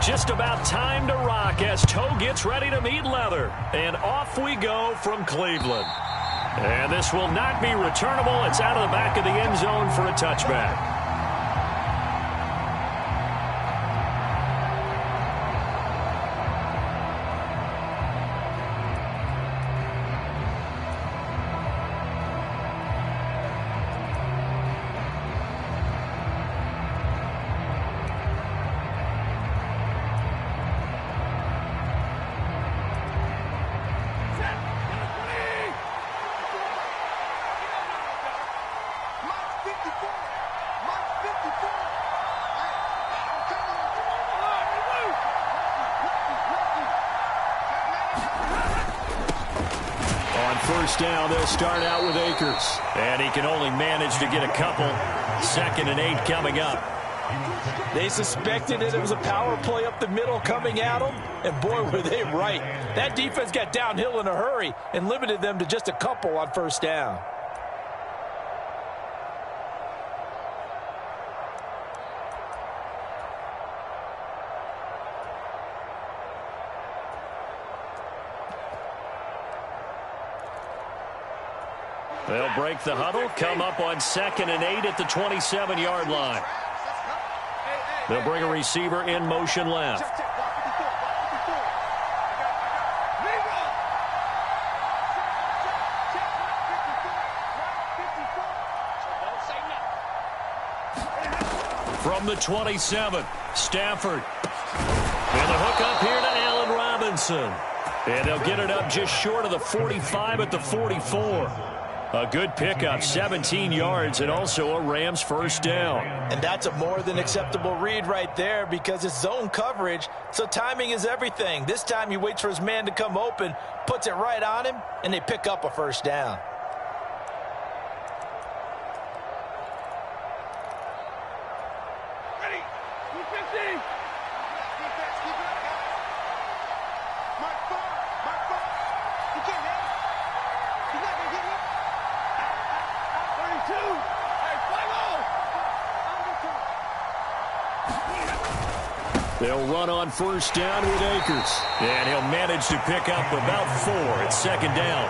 Just about time to rock as toe gets ready to meet leather. And off we go from Cleveland. And this will not be returnable. It's out of the back of the end zone for a touchback. First down, they'll start out with Akers. And he can only manage to get a couple. 2nd and 8 coming up. They suspected that it was a power play up the middle coming at them, and boy, were they right. That defense got downhill in a hurry and limited them to just a couple on first down. They'll break the huddle, come up on 2nd and 8 at the 27-yard line. They'll bring a receiver in motion left. From the 27, Stafford. And the hook up here to Allen Robinson. And they'll get it up just short of the 45 at the 44. A good pickup, 17 yards, and also a Rams first down. And that's a more than acceptable read right there because it's zone coverage, so timing is everything. This time he waits for his man to come open, puts it right on him, and they pick up a first down. They'll run on first down with Akers. And he'll manage to pick up about 4 at 2nd down.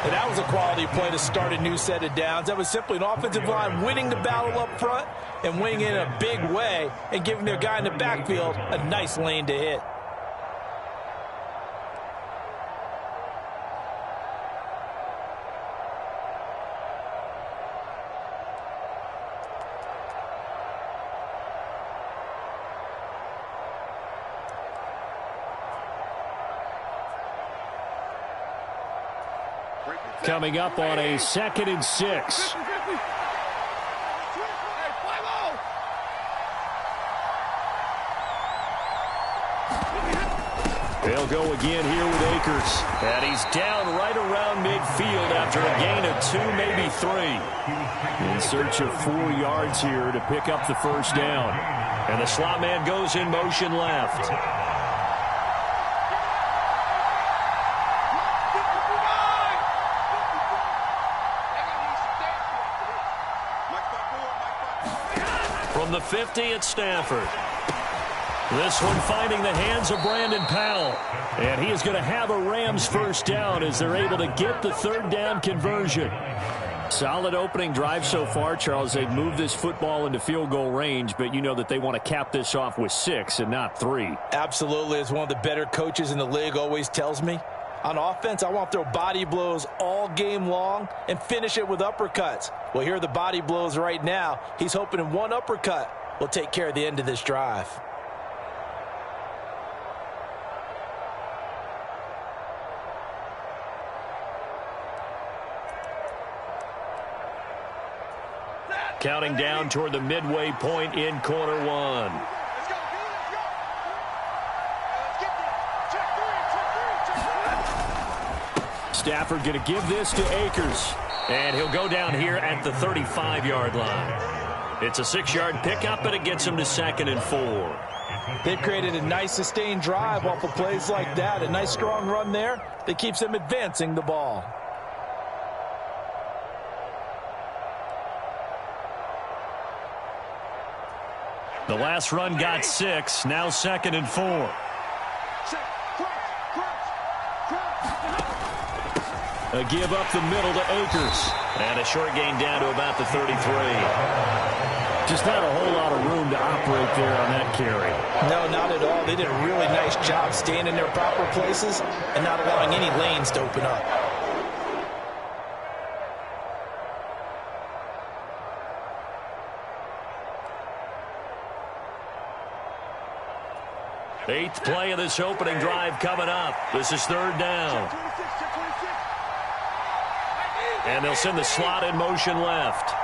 And that was a quality play to start a new set of downs. That was simply an offensive line winning the battle up front and winning in a big way and giving their guy in the backfield a nice lane to hit. Coming up on a 2nd and 6. They'll go again here with Akers. And he's down right around midfield after a gain of 2, maybe 3. In search of 4 yards here to pick up the first down. And the slot man goes in motion left. From the 50 at Stafford. This one finding the hands of Brandon Powell. And he is going to have a Rams first down as they're able to get the 3rd down conversion. Solid opening drive so far, Charles. They've moved this football into field goal range, but you know that they want to cap this off with 6 and not 3. Absolutely. As one of the better coaches in the league always tells me, on offense, I want to throw body blows all game long and finish it with uppercuts. Well, here are the body blows right now. He's hoping in one uppercut will take care of the end of this drive. Counting down toward the midway point in quarter 1. Stafford going to give this to Akers. And he'll go down here at the 35-yard line. It's a 6-yard pickup, and it gets him to 2nd and 4. They've created a nice sustained drive off of plays like that. A nice strong run there that keeps them advancing the ball. The last run got 6. Now 2nd and 4. A give up the middle to Akers. And a short gain down to about the 33. Just not a whole lot of room to operate there on that carry. No, not at all. They did a really nice job staying in their proper places and not allowing any lanes to open up. Eighth play of this opening drive coming up. This is 3rd down. And they'll send the slot in motion left.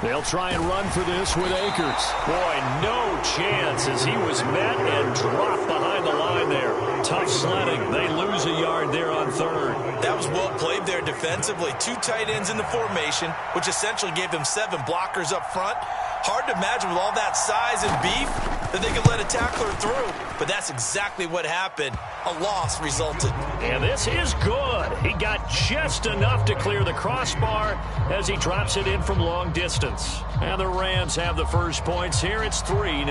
They'll try and run for this with Akers. Boy, no chance as he was met and dropped behind the line there. Tough sledding. They lose a yard there on 3rd. That was well played there defensively. 2 tight ends in the formation, which essentially gave them 7 blockers up front. Hard to imagine with all that size and beef that they could let a tackler through. But that's exactly what happened. A loss resulted. And this is good. He got just enough to clear the crossbar as he drops it in from long distance. And the Rams have the first points here. It's 3-0.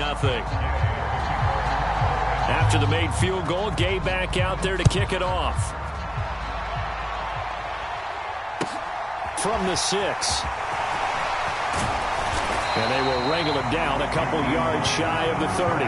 After the made field goal, Gay back out there to kick it off. From the 6. And they will wrangle him down a couple yards shy of the 30.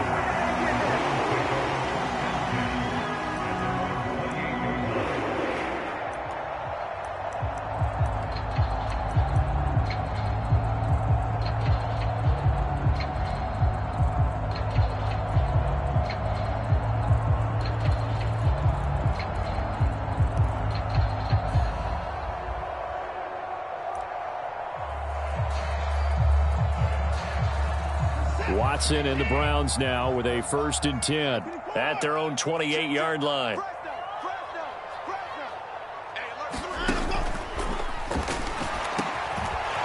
Watson and the Browns now with a 1st and 10 at their own 28-yard line.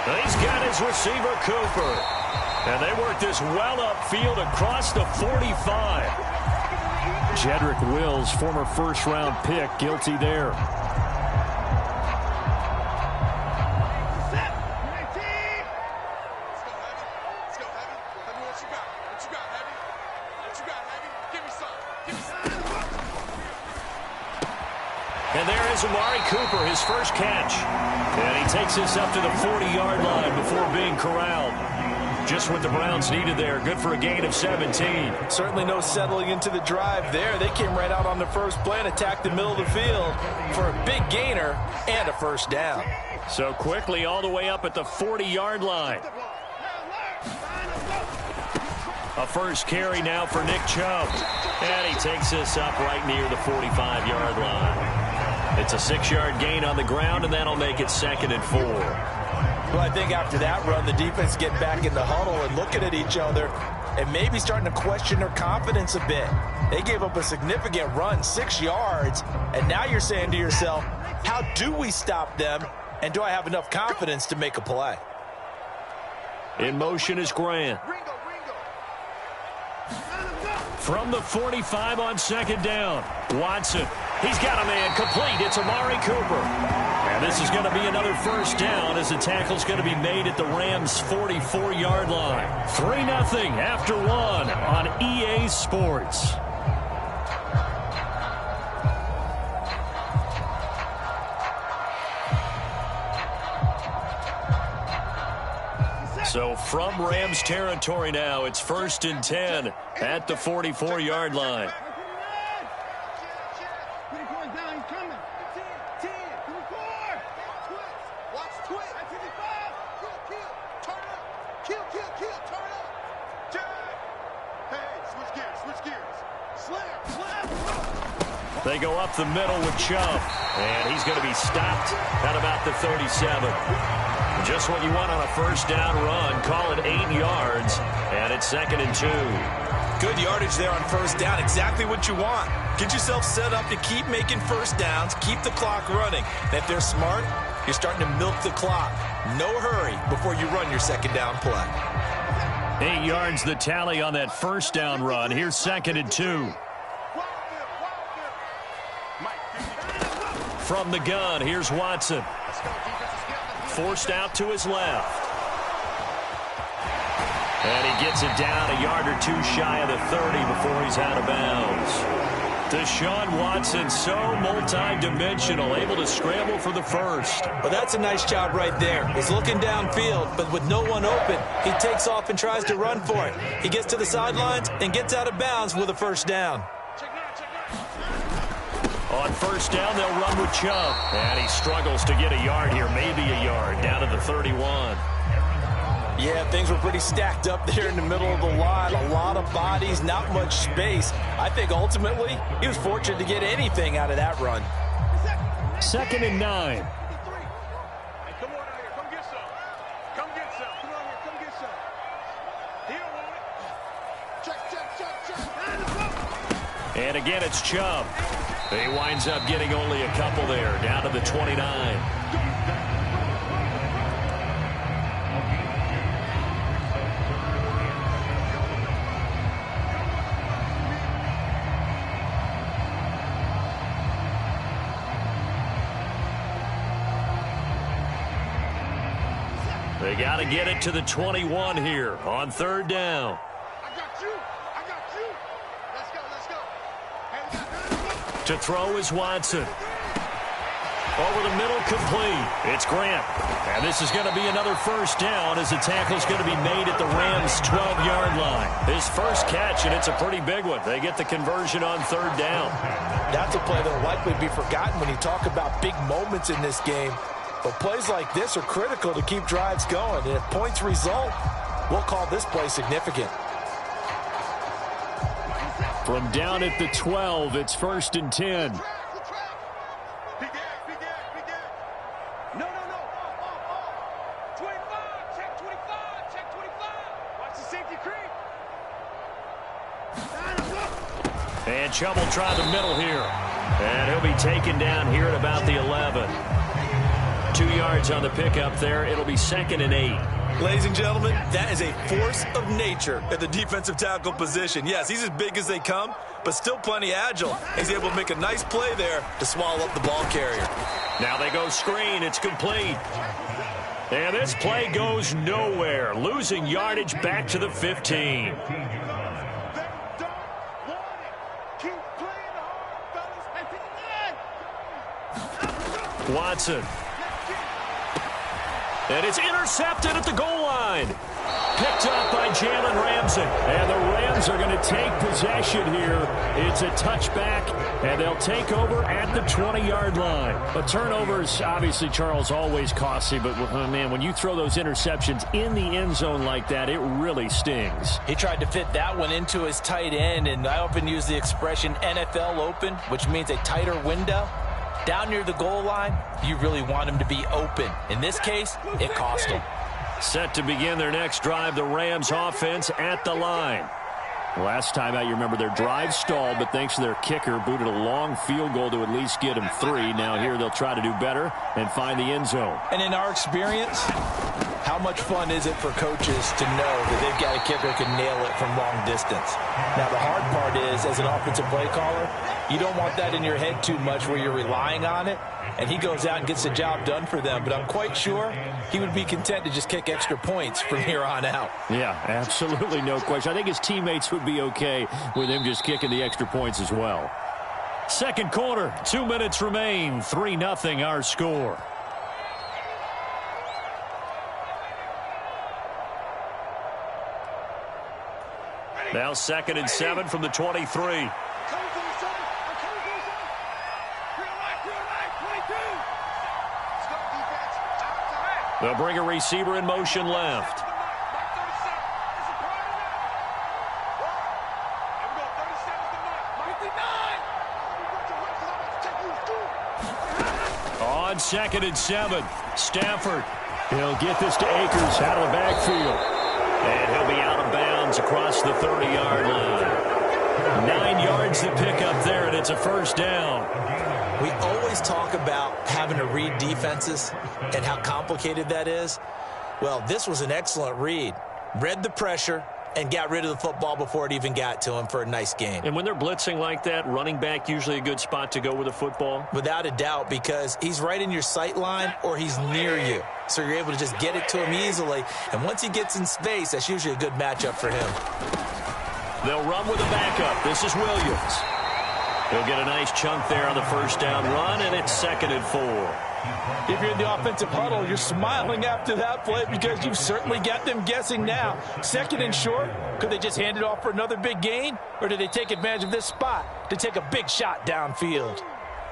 He's got his receiver, Cooper. And they work this well upfield across the 45. Jedrick Wills, former first-round pick, guilty there. And there is Amari Cooper, his first catch. And he takes this up to the 40-yard line before being corralled. Just what the Browns needed there. Good for a gain of 17. Certainly no settling into the drive there. They came right out on the first play and attacked the middle of the field for a big gainer and a 1st down. So quickly all the way up at the 40-yard line. A first carry now for Nick Chubb. And he takes this up right near the 45-yard line. It's a 6-yard gain on the ground, and that'll make it 2nd and 4. Well, I think after that run, the defense get back in the huddle and looking at each other and maybe starting to question their confidence a bit. They gave up a significant run, 6 yards, and now you're saying to yourself, how do we stop them, and do I have enough confidence to make a play? In motion is Grant. From the 45 on 2nd down, Watson. He's got a man complete. It's Amari Cooper. And this is going to be another 1st down as the tackle's going to be made at the Rams' 44-yard line. 3-0 after 1 on EA Sports. So from Rams territory now, it's 1st and 10 at the 44-yard line. They go up the middle with Chubb, and he's going to be stopped at about the 37. Just what you want on a 1st down run. Call it 8 yards, and it's 2nd and 2. Good yardage there on 1st down. Exactly what you want. Get yourself set up to keep making 1st downs, keep the clock running. And if they're smart, you're starting to milk the clock. No hurry before you run your 2nd down play. 8 yards the tally on that 1st down run. Here's 2nd and 2. From the gun, here's Watson. forced out to his left. And he gets it down a yard or two shy of the 30 before he's out of bounds. Deshaun Watson, so multi-dimensional, able to scramble for the first. Well, that's a nice job right there. He's looking downfield, but with no one open, he takes off and tries to run for it. He gets to the sidelines and gets out of bounds with a first down. On first down, they'll run with Chubb. And he struggles to get a yard here, maybe a yard, down to the 31. Yeah, things were pretty stacked up there in the middle of the line. A lot of bodies, not much space. I think ultimately he was fortunate to get anything out of that run. 2nd and 9. Hey, come on out here. Come get some. Come get some. Come on here. Come get some. He don't want it. Check. And again, it's Chubb. He winds up getting only a couple there, down to the 29. They got to get it to the 21 here on 3rd down. I got you. I got you. Let's go. Let's go. Hey, To throw is Watson. Over the middle, complete. It's Grant. And this is going to be another first down as the tackle's going to be made at the Rams' 12-yard line. His first catch, and it's a pretty big one. They get the conversion on 3rd down. That's a play that will likely be forgotten when you talk about big moments in this game. But plays like this are critical to keep drives going. And if points result, we'll call this play significant. From down at the 12, it's 1st and 10. Big gap. Big gap. Big gap. No. 25. Check 25. Check 25. Watch the safety creep. And Chubb will try the middle here. And he'll be taken down here at about the 11. 2 yards on the pickup there. It'll be 2nd and 8. Ladies and gentlemen, that is a force of nature at the defensive tackle position. Yes, he's as big as they come, but still plenty agile. He's able to make a nice play there to swallow up the ball carrier. Now they go screen. It's complete. And this play goes nowhere. Losing yardage back to the 15. Watson. And it's intercepted at the goal line. Picked up by Jalen Ramsey. And the Rams are going to take possession here. It's a touchback, and they'll take over at the 20-yard line. A turnover is obviously, Charles, always costly, but, man, when you throw those interceptions in the end zone like that, it really stings. He tried to fit that one into his tight end, and I often use the expression NFL open, which means a tighter window. Down near the goal line, you really want him to be open. In this case, it cost him. Set to begin their next drive, the Rams offense at the line. Last time out, you remember their drive stalled, but thanks to their kicker, booted a long field goal to at least get them 3. Now here they'll try to do better and find the end zone. And in our experience, how much fun is it for coaches to know that they've got a kicker who can nail it from long distance? Now, the hard part is, as an offensive play caller, you don't want that in your head too much where you're relying on it, and he goes out and gets the job done for them. But I'm quite sure he would be content to just kick extra points from here on out. Yeah, absolutely no question. I think his teammates would be okay with him just kicking the extra points as well. Second quarter, 2 minutes remain, 3-0 our score. Now 2nd and 7 from the 23. They'll bring a receiver in motion left. On 2nd and 7, Stafford. He'll get this to Akers out of the backfield. And he'll be out of bounds across the 30-yard line. 9 yards to pick up there, and it's a first down. We always talk about having to read defenses and how complicated that is. Well, this was an excellent read. Read the pressure and got rid of the football before it even got to him for a nice gain. And when they're blitzing like that, running back usually a good spot to go with the football? Without a doubt, because he's right in your sight line or he's near you. So you're able to just get it to him easily. And once he gets in space, that's usually a good matchup for him. They'll run with a backup. This is Williams. He'll get a nice chunk there on the first down run, and it's 2nd and 4. If you're in the offensive huddle, you're smiling after that play because you've certainly got them guessing now. 2nd and short, could they just hand it off for another big gain? Or did they take advantage of this spot to take a big shot downfield?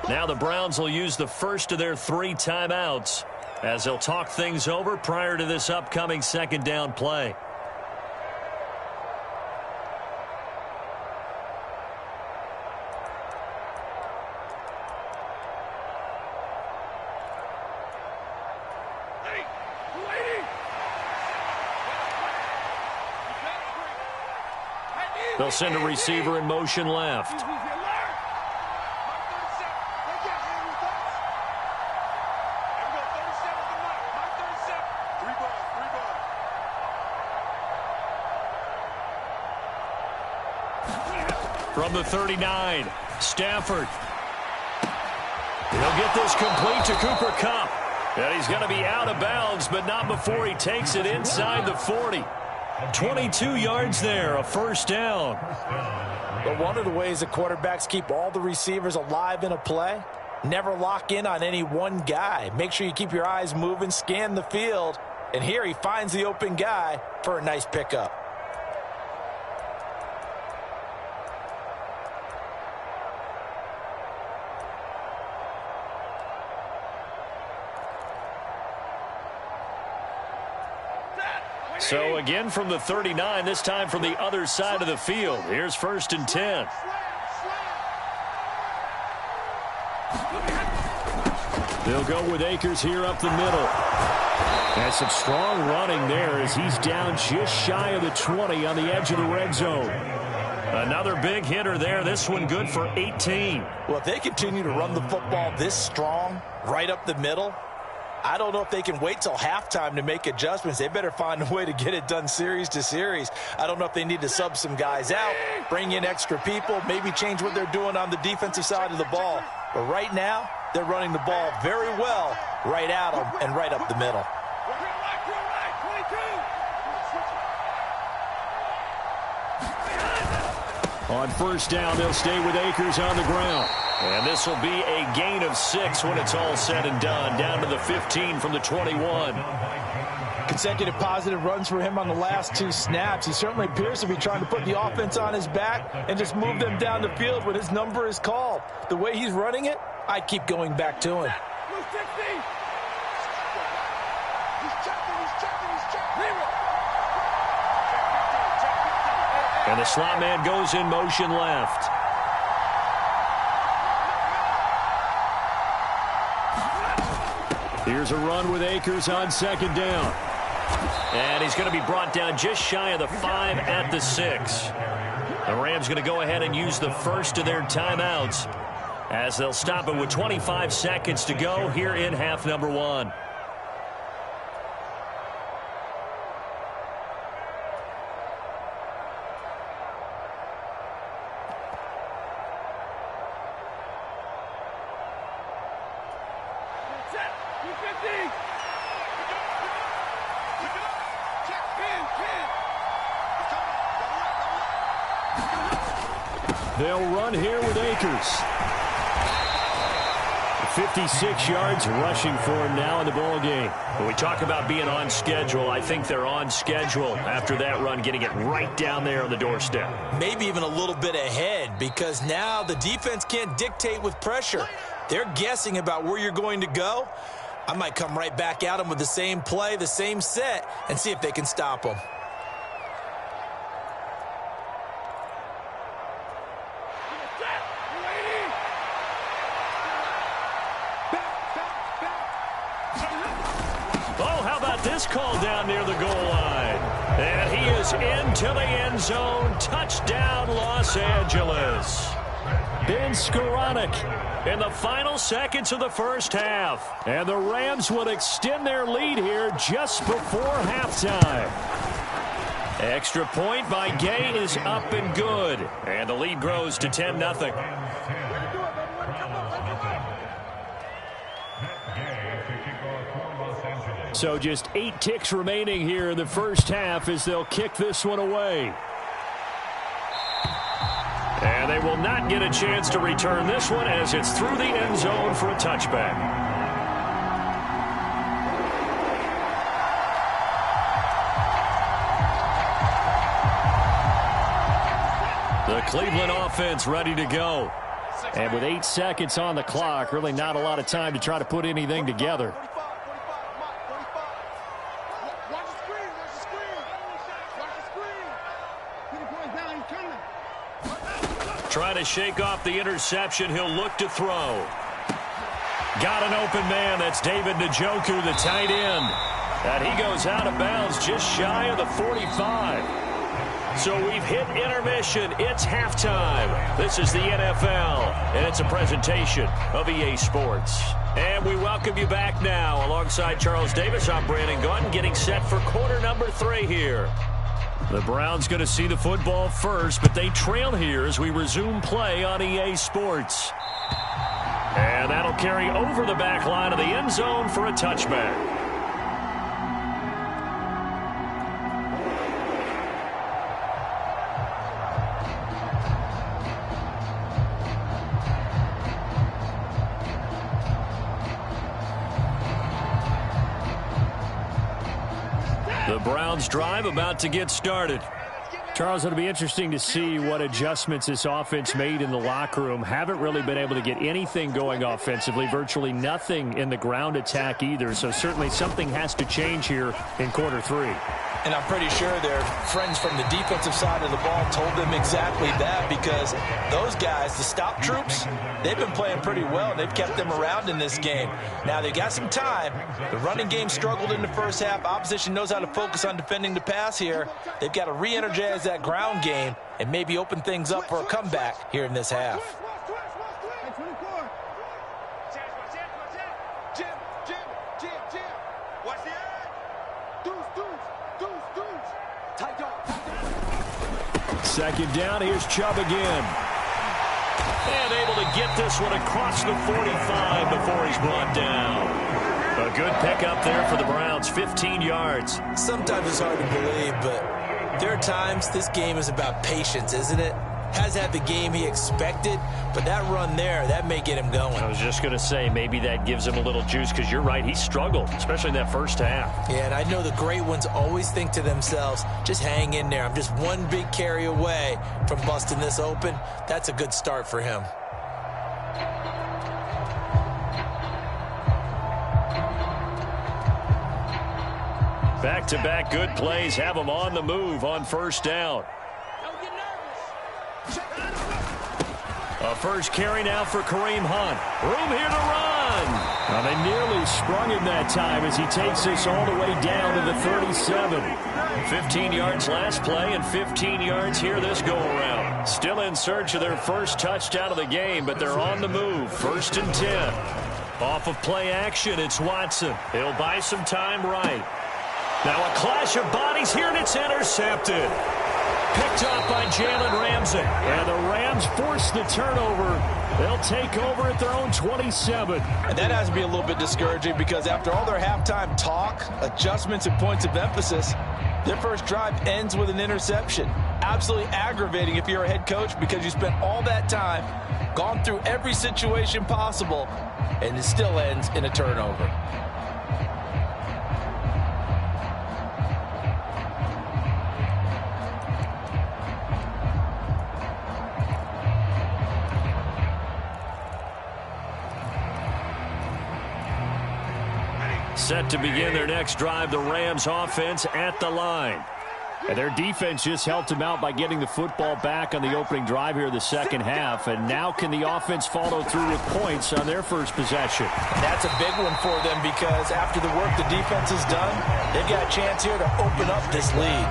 Now the Browns will use the first of their 3 timeouts as they'll talk things over prior to this upcoming 2nd down play. They'll send a receiver in motion left. From the 39, Stafford. He'll get this complete to Cooper Kupp. And he's going to be out of bounds, but not before he takes it inside the 40. 22 yards there, a first down. But one of the ways the quarterbacks keep all the receivers alive in a play, never lock in on any one guy. Make sure you keep your eyes moving, scan the field, and here he finds the open guy for a nice pickup. So again from the 39, this time from the other side of the field. Here's 1st and 10. They'll go with Akers here up the middle. And some strong running there as he's down just shy of the 20 on the edge of the red zone. Another big hitter there. This one good for 18. Well, if they continue to run the football this strong, right up the middle, I don't know if they can wait till halftime to make adjustments. They better find a way to get it done series to series. I don't know if they need to sub some guys out, bring in extra people, maybe change what they're doing on the defensive side of the ball. But right now, they're running the ball very well right at them and right up the middle. On first down, they'll stay with Akers on the ground. And this will be a gain of 6 when it's all said and done. Down to the 15 from the 21. Consecutive positive runs for him on the last 2 snaps. He certainly appears to be trying to put the offense on his back and just move them down the field when his number is called. The way he's running it, I keep going back to him. And the slot man goes in motion left. Here's a run with Akers on 2nd down. And he's going to be brought down just shy of the 5 at the 6. The Rams going to go ahead and use the first of their timeouts as they'll stop it with 25 seconds to go here in half number 1. They'll run here with Akers. 56 yards rushing for him now in the ball game. When we talk about being on schedule, I think they're on schedule after that run, getting it right down there on the doorstep. Maybe even a little bit ahead because now the defense can't dictate with pressure. They're guessing about where you're going to go. I might come right back at them with the same play, the same set, and see if they can stop them. Call down near the goal line. And he is into the end zone. Touchdown, Los Angeles. Ben Skoranek in the final seconds of the first half. And the Rams would extend their lead here just before halftime. Extra point by Gay is up and good. And the lead grows to 10-0. So just 8 ticks remaining here in the first half as they'll kick this one away. And they will not get a chance to return this one as it's through the end zone for a touchback. The Cleveland offense ready to go. And with 8 seconds on the clock, really not a lot of time to try to put anything together. Trying to shake off the interception. He'll look to throw. Got an open man. That's David Njoku, the tight end. And he goes out of bounds just shy of the 45. So we've hit intermission. It's halftime. This is the NFL, and it's a presentation of EA Sports. And we welcome you back now. Alongside Charles Davis, I'm Brandon Gaudin, getting set for quarter number 3 here. The Browns going to see the football first, but they trail here as we resume play on EA Sports. And that'll carry over the back line of the end zone for a touchback. The Browns drive about to get started. Charles, it'll be interesting to see what adjustments this offense made in the locker room. Haven't really been able to get anything going offensively, virtually nothing in the ground attack either. So certainly something has to change here in quarter 3. And I'm pretty sure their friends from the defensive side of the ball told them exactly that, because those guys, the stop troops, they've been playing pretty well, and they've kept them around in this game. Now, they've got some time. The running game struggled in the first half. Opposition knows how to focus on defending the pass here. They've got to re-energize that ground game and maybe open things up for a comeback here in this half. Second down, here's Chubb again. And able to get this one across the 45 before he's brought down. A good pickup there for the Browns, 15 yards. Sometimes it's hard to believe, but there are times this game is about patience, isn't it? Hasn't had the game he expected, but that run there, that may get him going. I was just going to say, maybe that gives him a little juice, because you're right, he struggled, especially in that first half. Yeah, and I know the great ones always think to themselves, just hang in there. I'm just one big carry away from busting this open. That's a good start for him. Back-to-back good plays have him on the move on first down. A first carry now for Kareem Hunt. Room here to run. Now they nearly sprung him that time as he takes this all the way down to the 37. 15 yards last play and 15 yards here this go-around. Still in search of their first touchdown of the game, but they're on the move. 1st and 10. Off of play action, it's Watson. He'll buy some time right. Now a clash of bodies here, and it's intercepted. Picked up by Jalen Ramsey. And the Rams force the turnover. They'll take over at their own 27. And that has to be a little bit discouraging, because after all their halftime talk, adjustments and points of emphasis, their first drive ends with an interception. Absolutely aggravating if you're a head coach, because you spent all that time, gone through every situation possible, and it still ends in a turnover. Set to begin their next drive, the Rams offense at the line. And their defense just helped them out by getting the football back on the opening drive here in the second half. And now can the offense follow through with points on their first possession? That's a big one for them, because after the work the defense has done, they've got a chance here to open up this lead.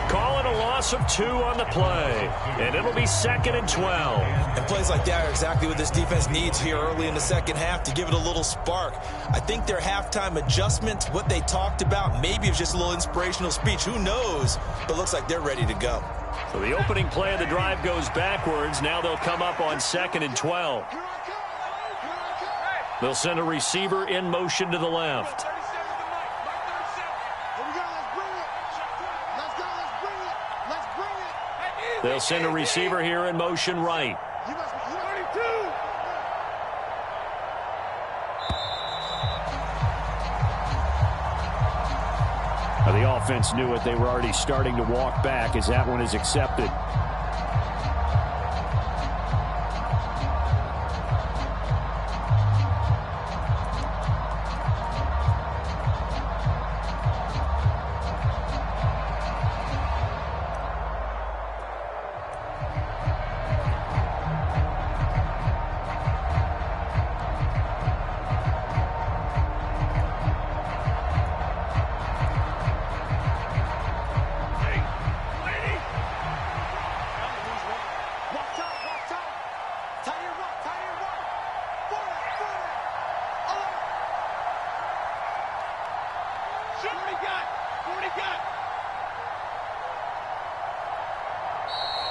Call it a long loss of 2 on the play. And it'll be 2nd and 12. And plays like that are exactly what this defense needs here early in the second half to give it a little spark. I think their halftime adjustments, what they talked about, maybe it was just a little inspirational speech. Who knows? But looks like they're ready to go. So the opening play of the drive goes backwards. Now they'll come up on 2nd and 12. They'll send a receiver in motion to the left. They'll send a receiver here in motion right. Now the offense knew it. They were already starting to walk back as that one is accepted.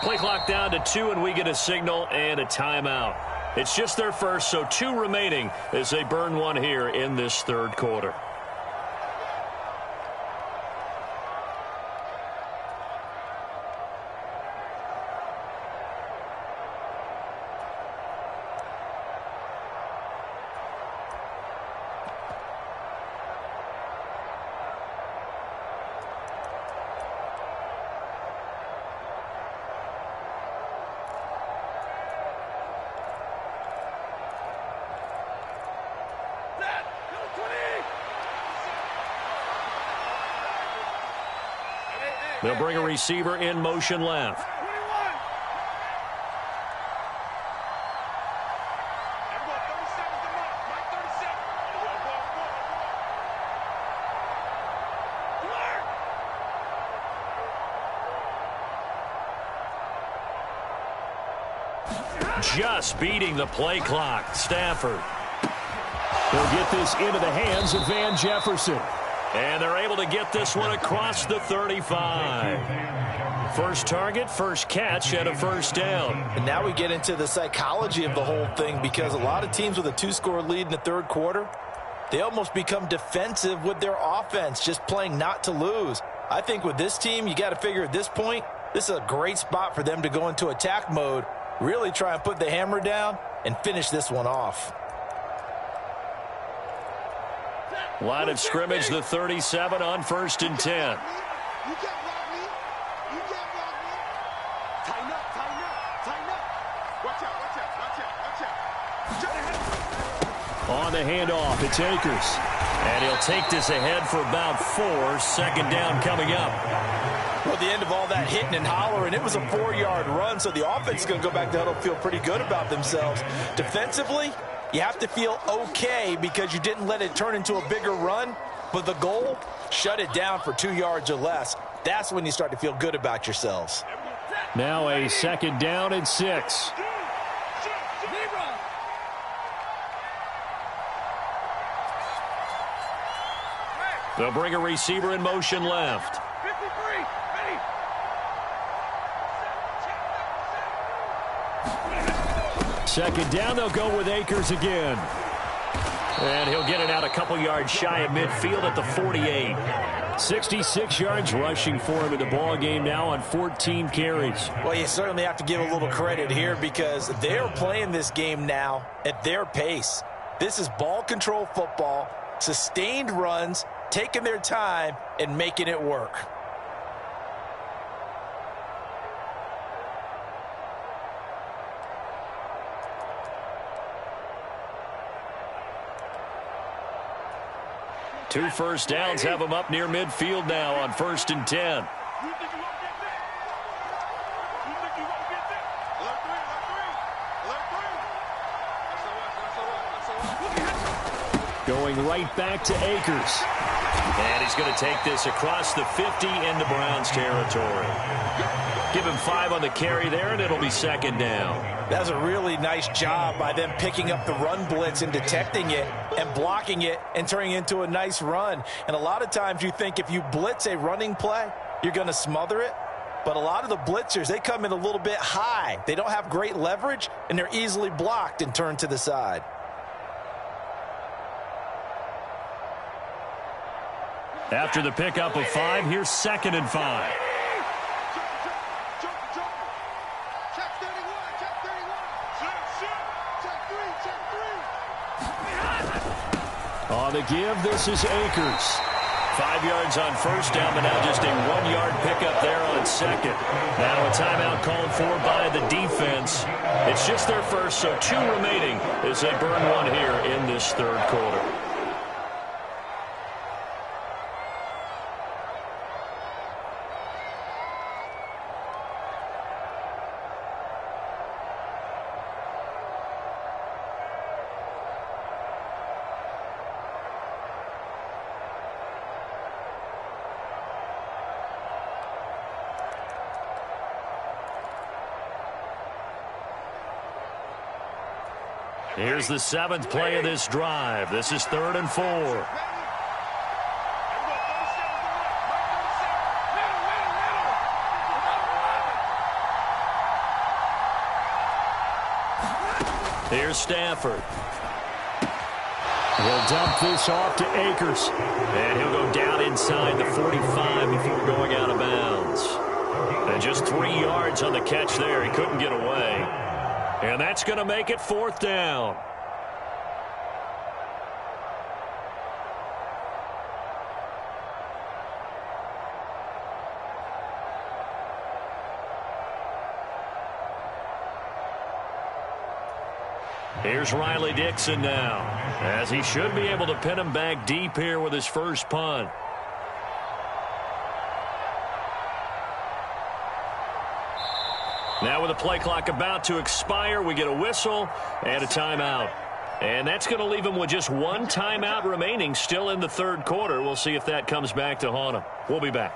Play clock down to 2, and we get a signal and a timeout. It's just their first, so 2 remaining as they burn one here in this third quarter. They'll bring a receiver in motion left. Just beating the play clock. Stafford. They'll get this into the hands of Van Jefferson. And they're able to get this one across the 35. First target, first catch, and a first down. And now we get into the psychology of the whole thing, because a lot of teams with a 2-score lead in the third quarter, they almost become defensive with their offense, just playing not to lose. I think with this team, you got to figure at this point, this is a great spot for them to go into attack mode, really try and put the hammer down and finish this one off. Line of scrimmage, the 37 on 1st and 10. You can't block me. You can't block me. Tighten up, tighten up, tighten up. Watch out, watch out, watch out, watch out. On the handoff, it's Akers. And he'll take this ahead for about 4. 2nd down coming up. Well, the end of all that hitting and hollering, it was a 4-yard run, so the offense is going to go back to huddle, feel pretty good about themselves. Defensively, you have to feel okay because you didn't let it turn into a bigger run, but the goal, shut it down for 2 yards or less. That's when you start to feel good about yourselves. Now a 2nd down and 6. They'll bring a receiver in motion left. 53, ready. 2nd down, they'll go with Akers again. And he'll get it out a couple yards shy of midfield at the 48. 66 yards rushing for him in the ball game now on 14 carries. Well, you certainly have to give a little credit here because they're playing this game now at their pace. This is ball control football, sustained runs, taking their time and making it work. Two first downs have them up near midfield now on 1st and 10. You think you won't get that? You think you won't get that? Alert 3, alert 3. Alert 3. That's all right, that's all right, that's all right. Going right back to Akers. And he's going to take this across the 50 into Browns territory. Give him 5 on the carry there, and it'll be second down. That's a really nice job by them picking up the run blitz and detecting it and blocking it and turning it into a nice run. And a lot of times you think if you blitz a running play, you're going to smother it. But a lot of the blitzers, they come in a little bit high. They don't have great leverage, and they're easily blocked and turned to the side. After the pickup of 5, here's 2nd and 5. On the give, this is Akers. 5 yards on first down, but now just a 1-yard pickup there on second. Now a timeout called for by the defense. It's just their first, so 2 remaining as they burn 1 here in this third quarter. Here's the 7th play of this drive. This is 3rd and 4. Here's Stafford. He'll dump this off to Akers. And he'll go down inside the 45 before going out of bounds. And just 3 yards on the catch there. He couldn't get away. And that's going to make it 4th down. Here's Riley Dixon now, as he should be able to pin him back deep here with his first punt. Now with the play clock about to expire, we get a whistle and a timeout. And that's going to leave him with just 1 timeout remaining still in the third quarter. We'll see if that comes back to haunt him. We'll be back.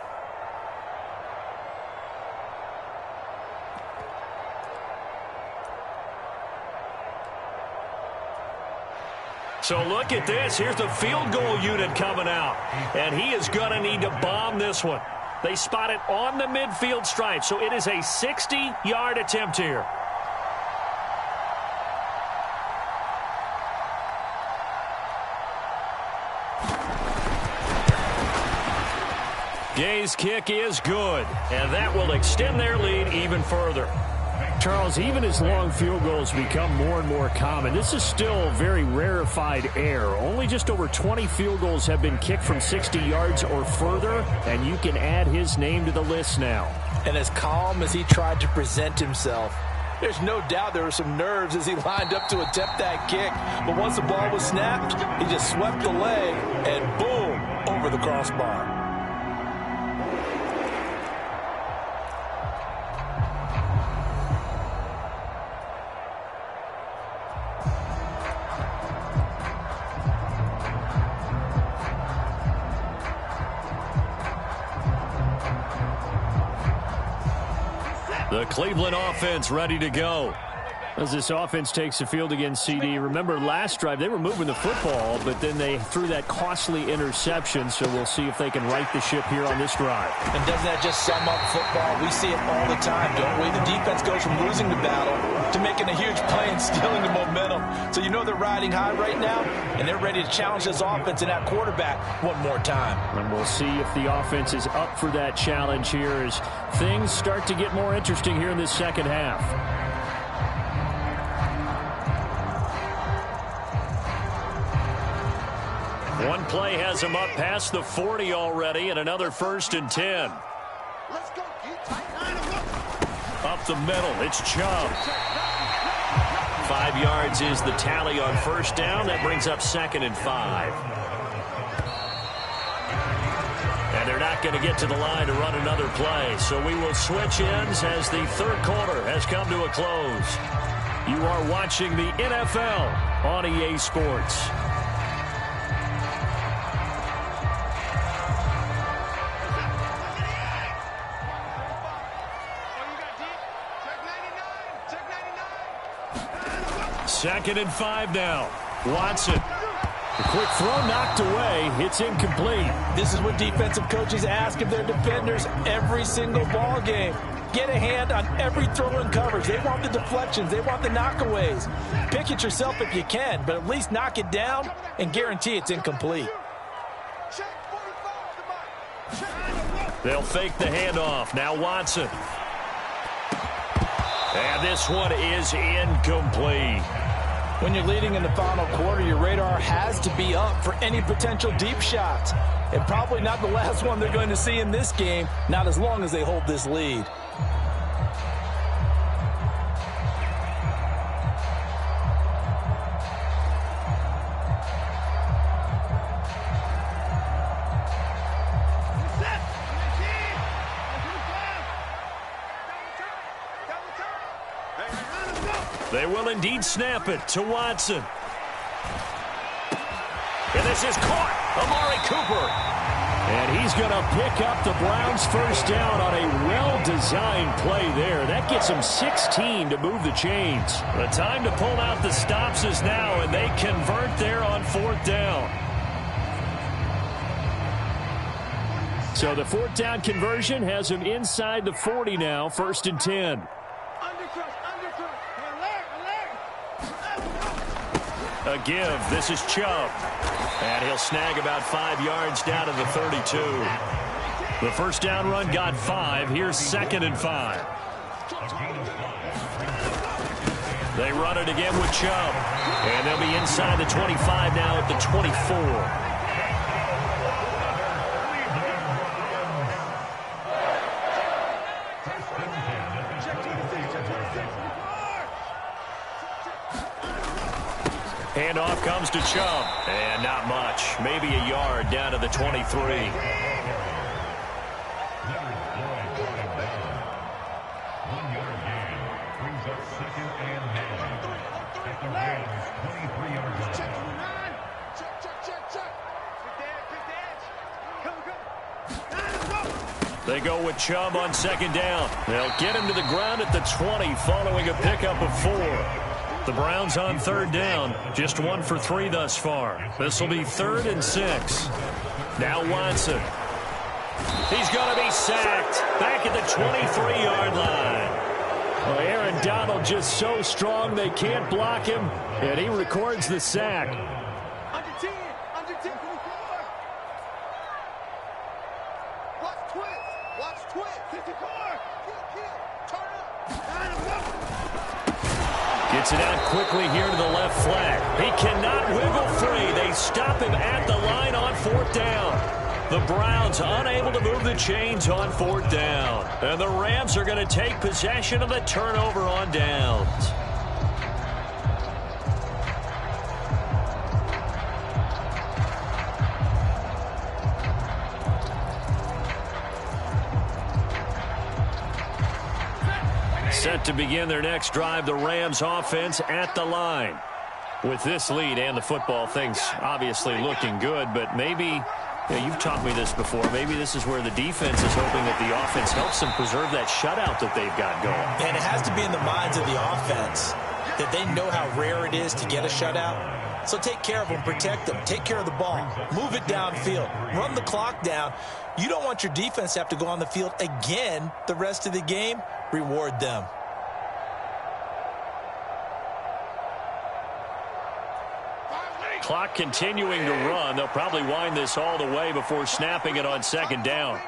So look at this. Here's the field goal unit coming out. And he is going to need to bomb this one. They spot it on the midfield stripe, so it is a 60-yard attempt here. Gay's kick is good, and that will extend their lead even further. Charles, even as long field goals become more and more common, this is still very rarefied air. Only just over 20 field goals have been kicked from 60 yards or further, and you can add his name to the list now. And as calm as he tried to present himself, there's no doubt there were some nerves as he lined up to attempt that kick. But once the ball was snapped, he just swept the leg and boom, over the crossbar. The Cleveland offense ready to go. As this offense takes the field against CD, remember last drive they were moving the football, but then they threw that costly interception, so we'll see if they can right the ship here on this drive. And doesn't that just sum up football? We see it all the time, don't we? The defense goes from losing the battle to making a huge play and stealing the momentum. So you know they're riding high right now, and they're ready to challenge this offense and that quarterback one more time. And we'll see if the offense is up for that challenge here as things start to get more interesting here in this second half. One play has him up past the 40 already, and another 1st and 10. Let's go. Up the middle, it's Chubb. 5 yards is the tally on first down. That brings up 2nd and 5. And they're not going to get to the line to run another play. So we will switch ends as the third quarter has come to a close. You are watching the NFL on EA Sports. 2nd and 5 now. Watson. The quick throw knocked away. It's incomplete. This is what defensive coaches ask of their defenders every single ball game. Get a hand on every throw and coverage. They want the deflections. They want the knockaways. Pick it yourself if you can, but at least knock it down and guarantee it's incomplete. They'll fake the handoff. Now Watson. And this one is incomplete. When you're leading in the final quarter, your radar has to be up for any potential deep shots. And probably not the last one they're going to see in this game, not as long as they hold this lead. They will indeed snap it to Watson. And this is caught. Amari Cooper. And he's going to pick up the Browns' first down on a well-designed play there. That gets them 16 to move the chains. The time to pull out the stops is now, and they convert there on 4th down. So the 4th down conversion has them inside the 40 now, 1st and 10. A give. This is Chubb. And he'll snag about 5 yards down to the 32. The first down run got 5. Here's 2nd and 5. They run it again with Chubb. And they'll be inside the 25 now at the 24. Handoff comes to Chubb. And not much. Maybe a yard down to the 23. They go with Chubb on 2nd down. They'll get him to the ground at the 20 following a pickup of 4. The Browns on 3rd down, just 1 for 3 thus far. This will be 3rd and 6. Now Watson. He's going to be sacked back at the 23-yard line. Well, Aaron Donald just so strong they can't block him, and he records the sack. Under 10, 54. Watch twist, 54. Turn up. Gets it out quickly here to the left flag. He cannot wiggle free. They stop him at the line on 4th down. The Browns unable to move the chains on 4th down. And the Rams are going to take possession of the turnover on downs. Set to begin their next drive, the Rams offense at the line. With this lead and the football, things obviously looking good, but maybe, you've taught me this before, maybe this is where the defense is hoping that the offense helps them preserve that shutout that they've got going. And it has to be in the minds of the offense that they know how rare it is to get a shutout. So take care of them, protect them, take care of the ball, move it downfield, run the clock down. You don't want your defense to have to go on the field again the rest of the game. Reward them. Clock continuing to run. They'll probably wind this all the way before snapping it on 2nd down.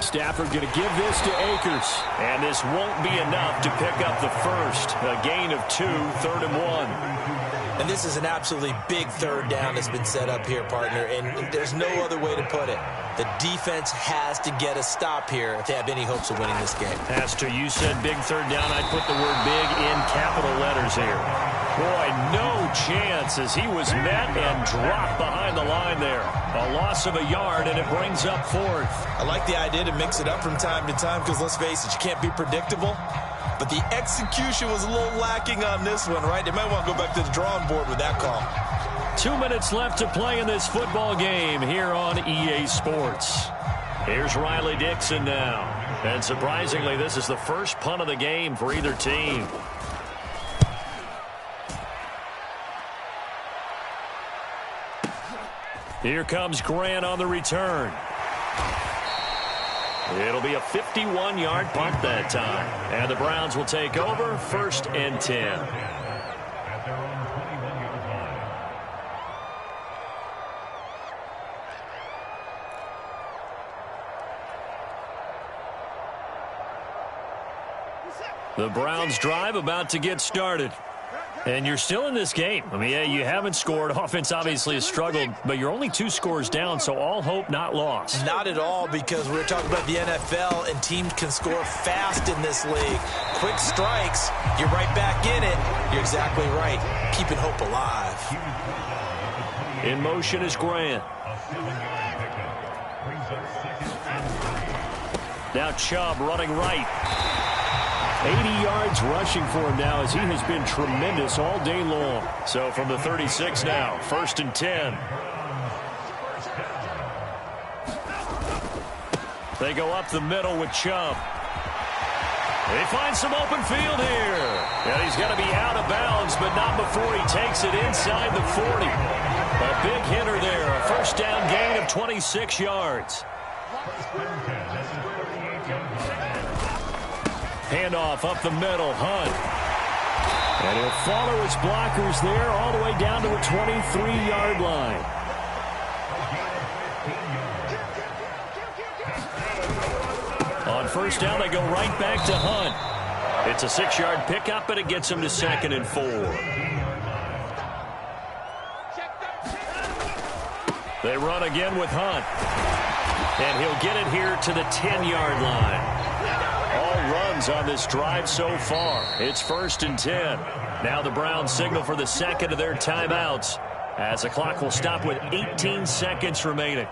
Stafford going to give this to Akers. And this won't be enough to pick up the first. A gain of 2, 3rd and 1. And this is an absolutely big 3rd down that's been set up here, partner. And there's no other way to put it. The defense has to get a stop here if they have any hopes of winning this game. Pastor, you said big 3rd down. I'd put the word big in capital letters here. Boy, no chance as he was met and dropped behind the line there. A loss of a yard, and it brings up 4th. I like the idea to mix it up from time to time because, let's face it, you can't be predictable. But the execution was a little lacking on this one, right? They might want to go back to the drawing board with that call. 2 minutes left to play in this football game here on EA Sports. Here's Riley Dixon now. And surprisingly, this is the first punt of the game for either team. Here comes Grant on the return. It'll be a 51-yard punt that time. And the Browns will take over, 1st and 10. The Browns drive about to get started. And you're still in this game. I mean, yeah, you haven't scored. Offense obviously has struggled, but you're only 2 scores down, so all hope not lost. Not at all, because we're talking about the NFL, and teams can score fast in this league. Quick strikes, you're right back in it. You're exactly right. Keeping hope alive. In motion is Grant. Now Chubb running right. 80 yards rushing for him now as he has been tremendous all day long. So from the 36 now, 1st and 10. They go up the middle with Chubb. They find some open field here. And he's got to be out of bounds, but not before he takes it inside the 40. A big hitter there. A 1st down gain of 26 yards. Handoff up the middle, Hunt. And he'll follow his blockers there all the way down to the 23-yard line. On 1st down, they go right back to Hunt. It's a 6-yard pickup, but it gets him to 2nd and 4. They run again with Hunt. And he'll get it here to the 10-yard line. All runs on this drive so far. It's 1st and 10. Now the Browns signal for the 2nd of their timeouts as the clock will stop with 18 seconds remaining.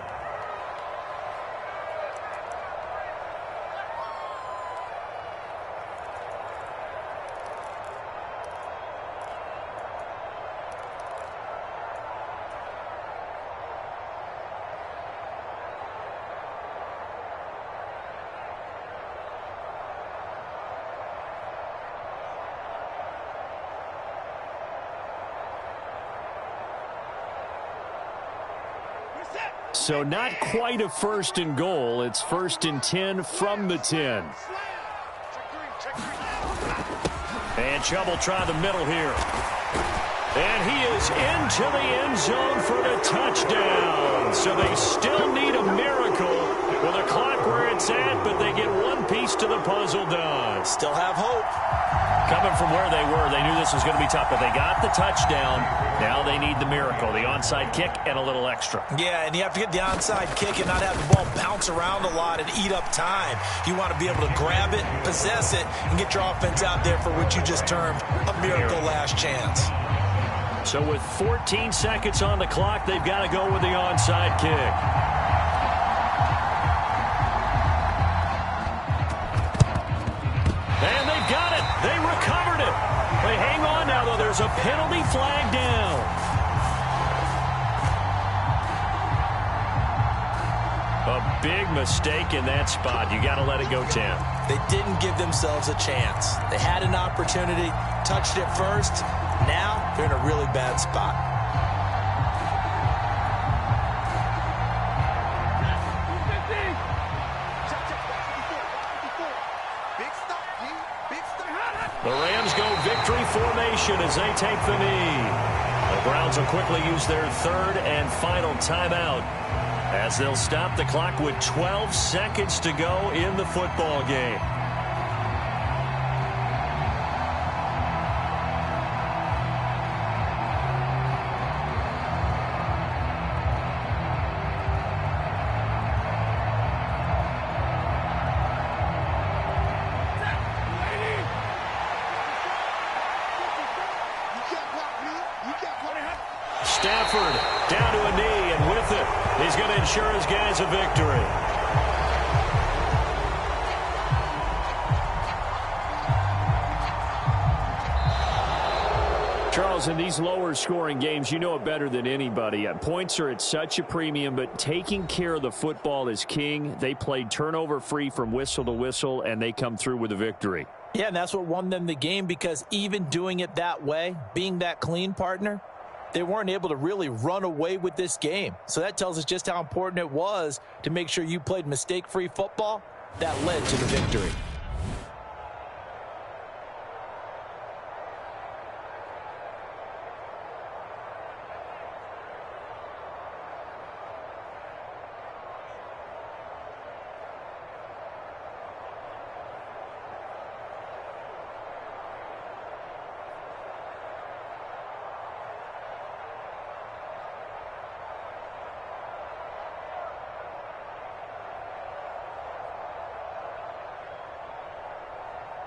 So not quite a 1st and goal. It's 1st and 10 from the 10. And Chubb will try the middle here. And he is into the end zone for the touchdown. So they still need a miracle with a clock where it's at, but they get one piece to the puzzle done. Still have hope. Coming from where they were, they knew this was going to be tough, but they got the touchdown. Now they need the miracle, the onside kick and a little extra. Yeah, and you have to get the onside kick and not have the ball bounce around a lot and eat up time. You want to be able to grab it, possess it, and get your offense out there for what you just termed a miracle last chance. So with 14 seconds on the clock, they've got to go with the onside kick. And they've got it. They recovered it. They hang on now, though. There's a penalty flag down. A big mistake in that spot. You got to let it go 10. They didn't give themselves a chance. They had an opportunity, touched it first. Now they're in a really bad spot. The Rams go victory formation as they take the knee. The Browns will quickly use their 3rd and final timeout as they'll stop the clock with 12 seconds to go in the football game. Stafford down to a knee, and with it, he's going to ensure his guys a victory. Charles, in these lower scoring games, you know it better than anybody. Points are at such a premium, but taking care of the football is king. They played turnover free from whistle to whistle, and they come through with a victory. Yeah, and that's what won them the game, because even doing it that way, being that clean, partner, they weren't able to really run away with this game. So that tells us just how important it was to make sure you played mistake-free football. That led to the victory.